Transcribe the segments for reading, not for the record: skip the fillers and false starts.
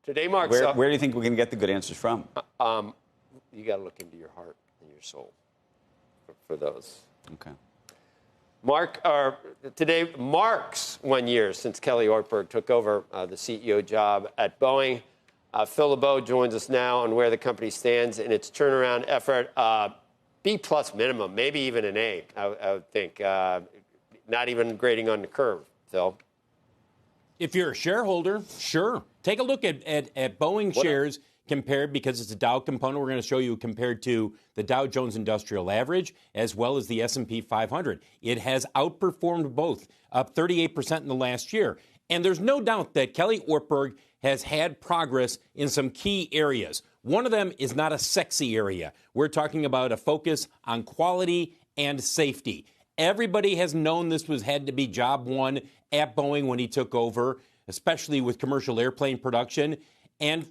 Today marks Where do you think we can get the good answers from? You got to look into your heart and your soul for those. Okay. Today marks 1 year since Kelly Ortberg took over the CEO job at Boeing. Phil LeBeau joins us now on where the company stands in its turnaround effort. B+ minimum, maybe even an A, I would think. Not even grading on the curve, Phil. If you're a shareholder, sure. Take a look at Boeing shares compared, because it's a Dow component. We're going to show you compared to the Dow Jones Industrial Average as well as the S&P 500. It has outperformed both, up 38% in the last year. And there's no doubt that Kelly Ortberg has had progress in some key areas. One of them is not a sexy area. We're talking about a focus on quality and safety. Everybody has known this had to be job one at Boeing when he took over, especially with commercial airplane production. And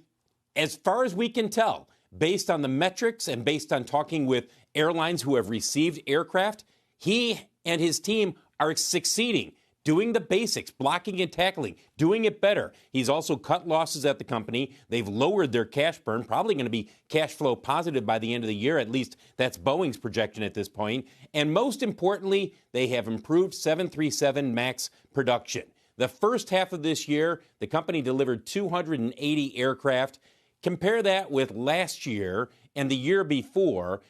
as far as we can tell, based on the metrics and based on talking with airlines who have received aircraft, he and his team are succeeding, doing the basics, blocking and tackling, doing it better. He's also cut losses at the company. They've lowered their cash burn, probably going to be cash flow positive by the end of the year. At least that's Boeing's projection at this point. And most importantly, they have improved 737 MAX production. The first half of this year, the company delivered 280 aircraft. Compare that with last year and the year before.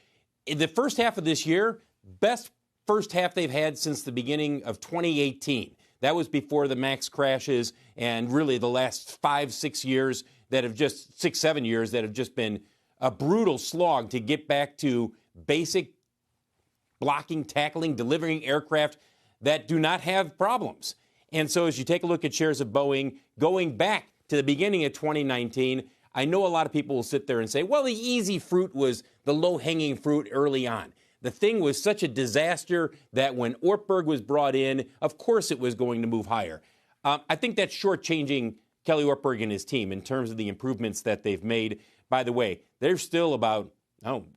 In the first half of this year, best first half they've had since the beginning of 2018. That was before the MAX crashes, and really the last 6 years that have just 6, 7 years that have just been a brutal slog to get back to basic blocking, tackling, delivering aircraft that do not have problems. And so as you take a look at shares of Boeing going back to the beginning of 2019, I know a lot of people will sit there and say, well, the easy fruit was the low-hanging fruit early on. The thing was such a disaster that when Ortberg was brought in, of course it was going to move higher. I think that's shortchanging Kelly Ortberg and his team in terms of the improvements that they've made. By the way, they're still about,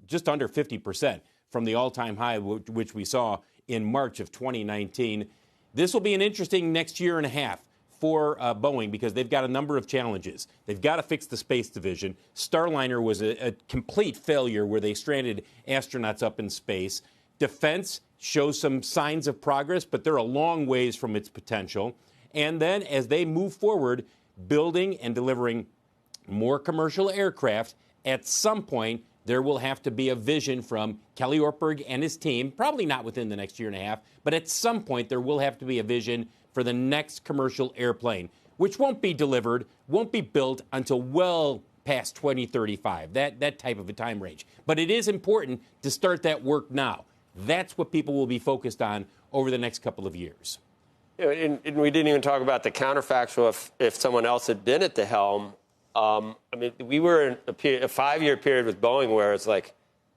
just under 50% from the all-time high, which we saw in March of 2019. This will be an interesting next year and a half for Boeing because they've got a number of challenges. They've got to fix the space division. Starliner was a complete failure where they stranded astronauts up in space. Defense shows some signs of progress, but they're a long ways from its potential. And then as they move forward, building and delivering more commercial aircraft, at some point there will have to be a vision from Kelly Ortberg and his team, probably not within the next year and a half, but at some point there will have to be a vision for the next commercial airplane, which won't be delivered, won't be built until well past 2035, that type of a time range. But it is important to start that work now. That's what people will be focused on over the next couple of years. Yeah, and we didn't even talk about the counterfactual if someone else had been at the helm. I mean, we were in a 5-year period with Boeing where it's like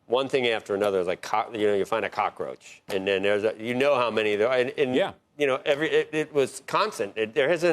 one thing after another. Like, you find a cockroach, and then there's how many there are. And yeah. It was constant. There was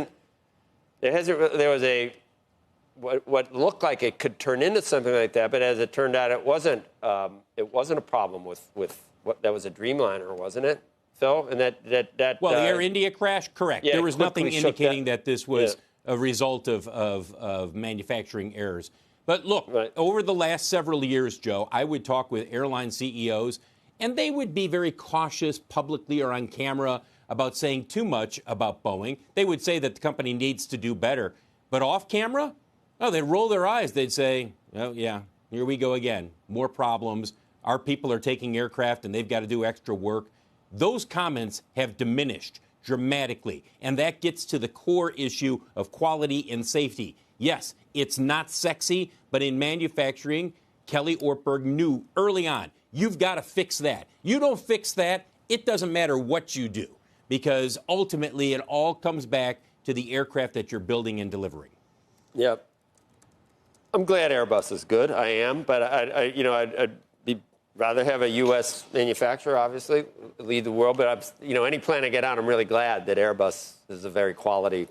what looked like it could turn into something like that, but as it turned out, it wasn't a problem with what that was a Dreamliner, wasn't it, Phil? And that well, the Air India crash, correct. Yeah, there was nothing indicating that this was Yeah. a result of manufacturing errors. But look, Right. over the last several years, Joe, I would talk with airline CEOs, and they would be very cautious publicly or on camera about saying too much about Boeing. They would say that the company needs to do better. But off camera, they'd roll their eyes. They'd say, oh, yeah, here we go again. More problems. Our people are taking aircraft, and they've got to do extra work. Those comments have diminished dramatically, and that gets to the core issue of quality and safety. Yes, it's not sexy, but in manufacturing, Kelly Ortberg knew early on, you've got to fix that. You don't fix that, it doesn't matter what you do, because ultimately it all comes back to the aircraft that you're building and delivering. Yep. I'm glad Airbus is good. I am, but I'd rather have a U.S. manufacturer, obviously, lead the world. But any plane I get on, I'm really glad that Airbus is a very quality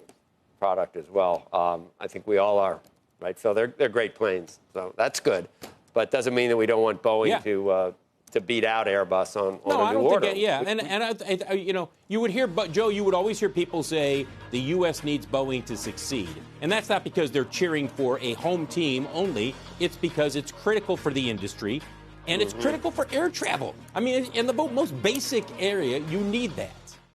product as well. I think we all are, right, Phil? They're great planes, so that's good. But doesn't mean that we don't want Boeing to beat out Airbus on No, a I new don't order. think. Yeah, and you know, you would hear, but Joe, you would always hear people say the U.S. needs Boeing to succeed, and that's not because they're cheering for a home team only. It's because it's critical for the industry, and it's critical for air travel. I mean, in the most basic area, you need that.